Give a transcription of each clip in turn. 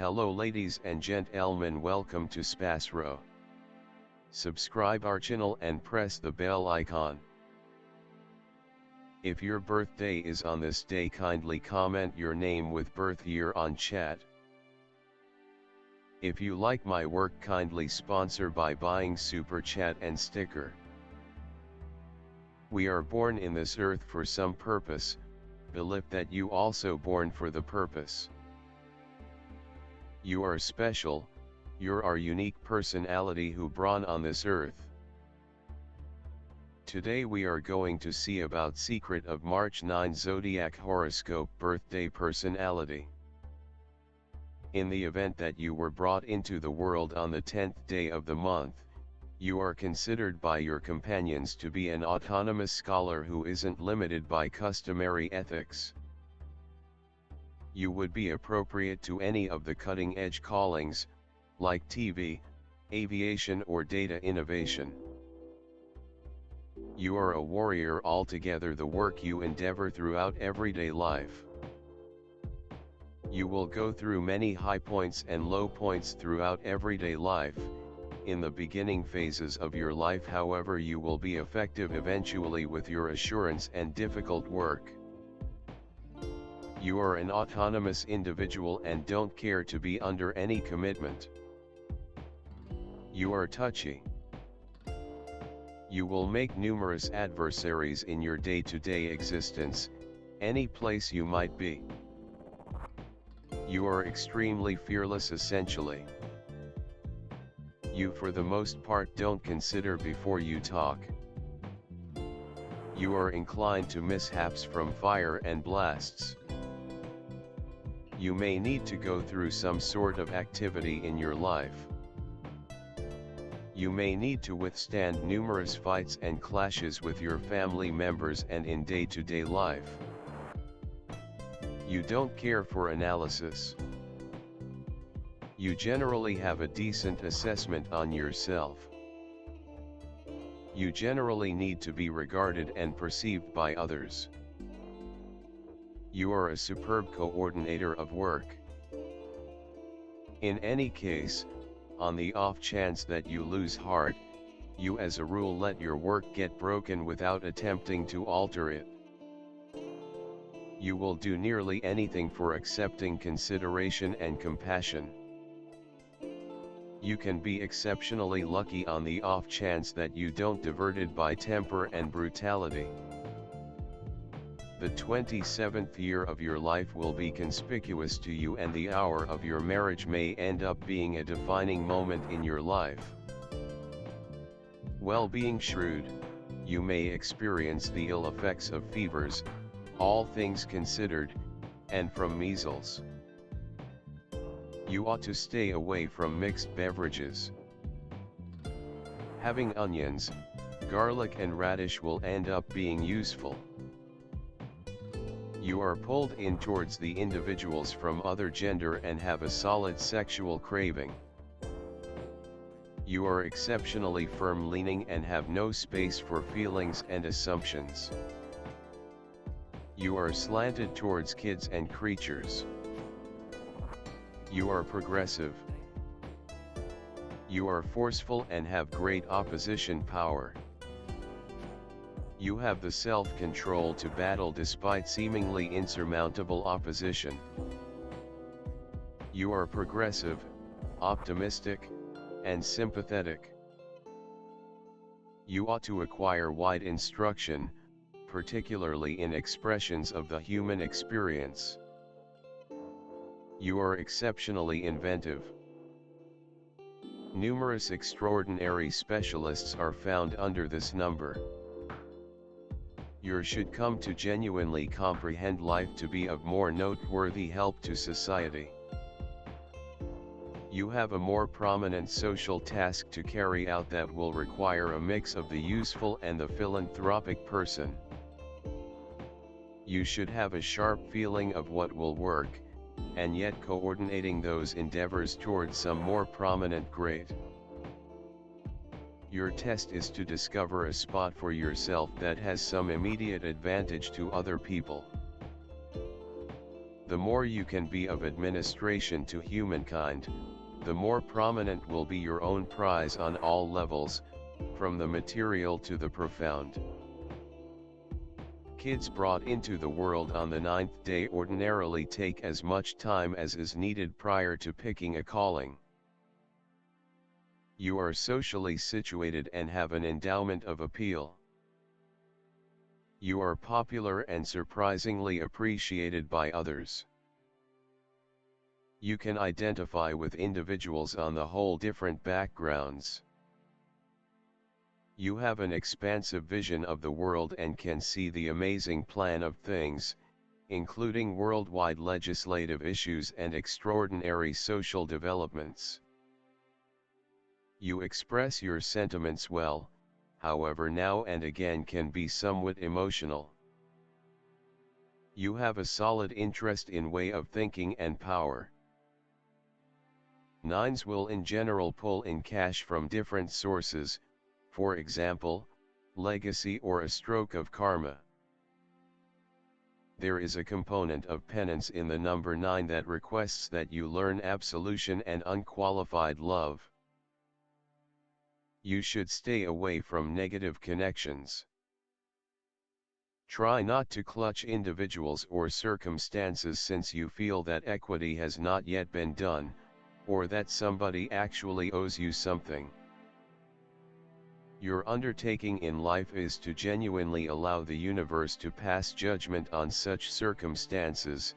Hello ladies and gentlemen, welcome to SPASRO. Subscribe our channel and press the bell icon. If your birthday is on this day, kindly comment your name with birth year on chat. If you like my work, kindly sponsor by buying super chat and sticker. We are born in this earth for some purpose, believe that you also born for the purpose. You are special, you're our unique personality who born on this earth. Today we are going to see about secret of March 9 Zodiac horoscope birthday personality. In the event that you were brought into the world on the 10th day of the month, you are considered by your companions to be an autonomous scholar who isn't limited by customary ethics. You would be appropriate to any of the cutting-edge callings, like TV, aviation or data innovation. You are a warrior altogether, the work you endeavor throughout everyday life. You will go through many high points and low points throughout everyday life. In the beginning phases of your life, however, you will be effective eventually with your assurance and difficult work. You are an autonomous individual and don't care to be under any commitment. You are touchy. You will make numerous adversaries in your day-to-day existence, any place you might be. You are extremely fearless essentially. You for the most part don't consider before you talk. You are inclined to mishaps from fire and blasts. You may need to go through some sort of activity in your life. You may need to withstand numerous fights and clashes with your family members and in day-to-day life. You don't care for analysis. You generally have a decent assessment on yourself. You generally need to be regarded and perceived by others. You are a superb coordinator of work. In any case, on the off chance that you lose heart, you as a rule let your work get broken without attempting to alter it. You will do nearly anything for accepting consideration and compassion. You can be exceptionally lucky on the off chance that you don't diverted by temper and brutality. The 27th year of your life will be conspicuous to you, and the hour of your marriage may end up being a defining moment in your life. Well, being shrewd, you may experience the ill effects of fevers, all things considered, and from measles. You ought to stay away from mixed beverages. Having onions, garlic and radish will end up being useful. You are pulled in towards the individuals from other gender and have a solid sexual craving. You are exceptionally firm-leaning and have no space for feelings and assumptions. You are slanted towards kids and creatures. You are progressive. You are forceful and have great opposition power. You have the self-control to battle despite seemingly insurmountable opposition. You are progressive, optimistic, and sympathetic. You ought to acquire wide instruction, particularly in expressions of the human experience. You are exceptionally inventive. Numerous extraordinary specialists are found under this number. You should come to genuinely comprehend life to be of more noteworthy help to society. You have a more prominent social task to carry out that will require a mix of the useful and the philanthropic person. You should have a sharp feeling of what will work, and yet coordinating those endeavors towards some more prominent grade. Your test is to discover a spot for yourself that has some immediate advantage to other people. The more you can be of administration to humankind, the more prominent will be your own prize on all levels, from the material to the profound. Kids brought into the world on the 9th day ordinarily take as much time as is needed prior to picking a calling. You are socially situated and have an endowment of appeal. You are popular and surprisingly appreciated by others. You can identify with individuals on the whole different backgrounds. You have an expansive vision of the world and can see the amazing plan of things, including worldwide legislative issues and extraordinary social developments. You express your sentiments well, however now and again can be somewhat emotional. You have a solid interest in way of thinking and power. Nines will in general pull in cash from different sources, for example, legacy or a stroke of karma. There is a component of penance in the number 9 that requests that you learn absolution and unqualified love. You should stay away from negative connections. Try not to clutch individuals or circumstances since you feel that equity has not yet been done, or that somebody actually owes you something. Your undertaking in life is to genuinely allow the universe to pass judgment on such circumstances,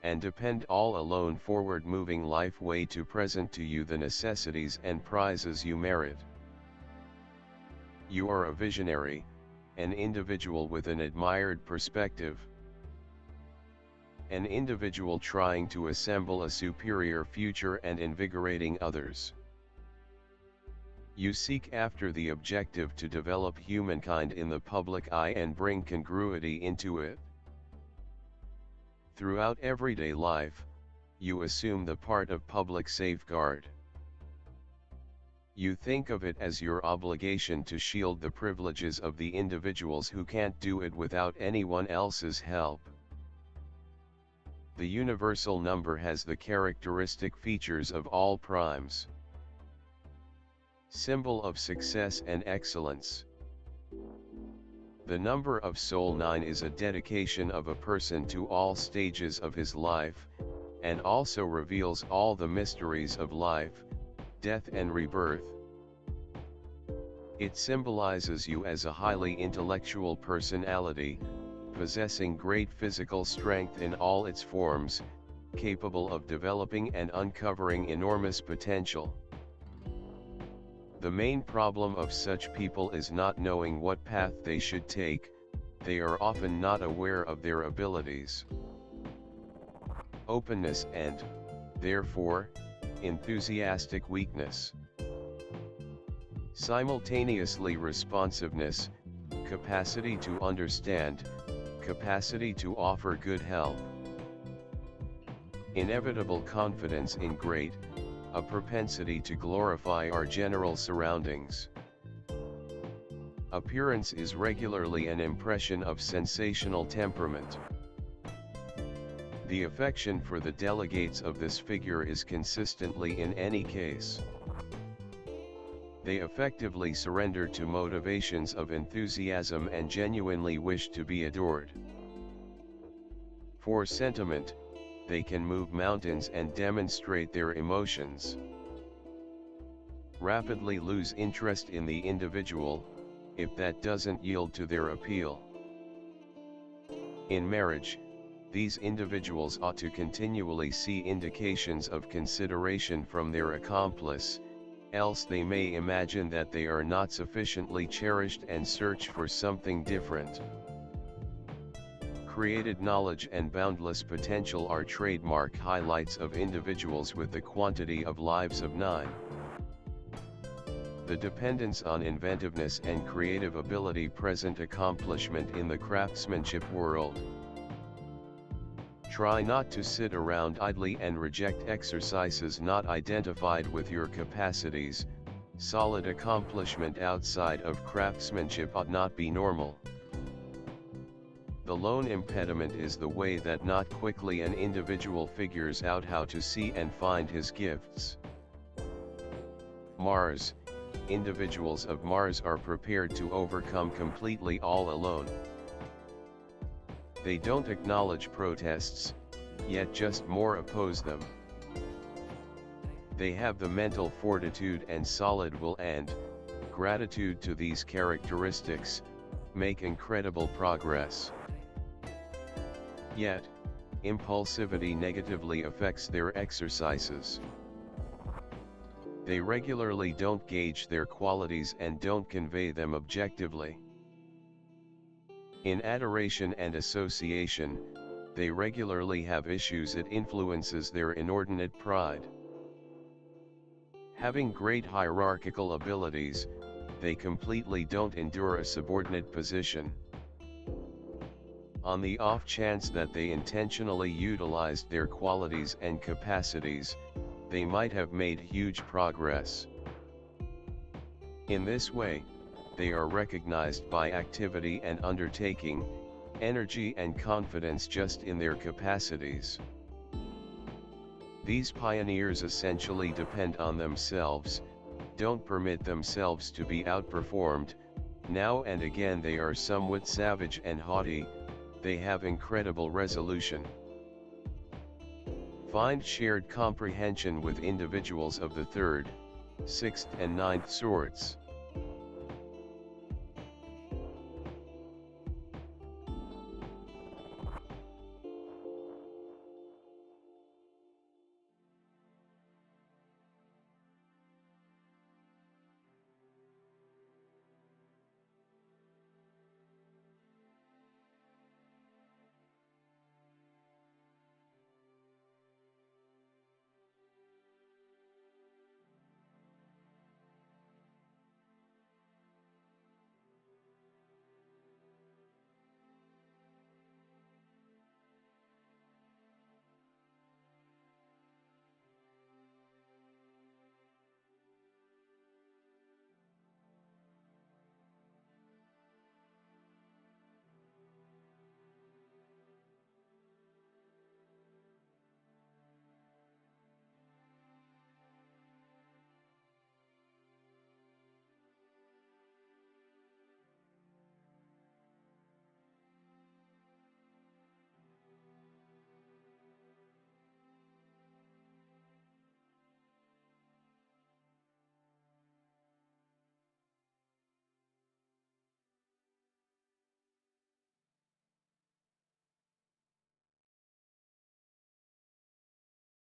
and depend all alone forward moving life way to present to you the necessities and prizes you merit. You are a visionary, an individual with an admired perspective. An individual trying to assemble a superior future and invigorating others. You seek after the objective to develop humankind in the public eye and bring congruity into it. Throughout everyday life, you assume the part of public safeguard. You think of it as your obligation to shield the privileges of the individuals who can't do it without anyone else's help. The universal number has the characteristic features of all primes. Symbol of success and excellence. The number of Soul 9 is a dedication of a person to all stages of his life, and also reveals all the mysteries of life, death and rebirth. It symbolizes you as a highly intellectual personality, possessing great physical strength in all its forms, capable of developing and uncovering enormous potential. The main problem of such people is not knowing what path they should take. They are often not aware of their abilities. Openness and, therefore, enthusiastic weakness. Simultaneously responsiveness, capacity to understand, capacity to offer good help. Inevitable confidence in great, a propensity to glorify our general surroundings. Appearance is regularly an impression of sensational temperament. The affection for the delegates of this figure is consistently in any case. They effectively surrender to motivations of enthusiasm and genuinely wish to be adored. For sentiment, they can move mountains and demonstrate their emotions. Rapidly lose interest in the individual, if that doesn't yield to their appeal. In marriage, these individuals ought to continually see indications of consideration from their accomplice, else they may imagine that they are not sufficiently cherished and search for something different. Created knowledge and boundless potential are trademark highlights of individuals with the quantity of lives of 9. The dependence on inventiveness and creative ability present accomplishment in the craftsmanship world. Try not to sit around idly and reject exercises not identified with your capacities. Solid accomplishment outside of craftsmanship ought not be normal. The lone impediment is the way that not quickly an individual figures out how to see and find his gifts. Mars, individuals of Mars are prepared to overcome completely all alone. They don't acknowledge protests, yet just more oppose them. They have the mental fortitude and solid will and, gratitude to these characteristics, make incredible progress. Yet, impulsivity negatively affects their exercises. They regularly don't gauge their qualities and don't convey them objectively. In adoration and association, they regularly have issues. It influences their inordinate pride. Having great hierarchical abilities, they completely don't endure a subordinate position. On the off chance that they intentionally utilized their qualities and capacities, they might have made huge progress. In this way, they are recognized by activity and undertaking, energy and confidence just in their capacities. These pioneers essentially depend on themselves, don't permit themselves to be outperformed. Now and again they are somewhat savage and haughty, they have incredible resolution. Find shared comprehension with individuals of the 3rd, 6th and 9th sorts.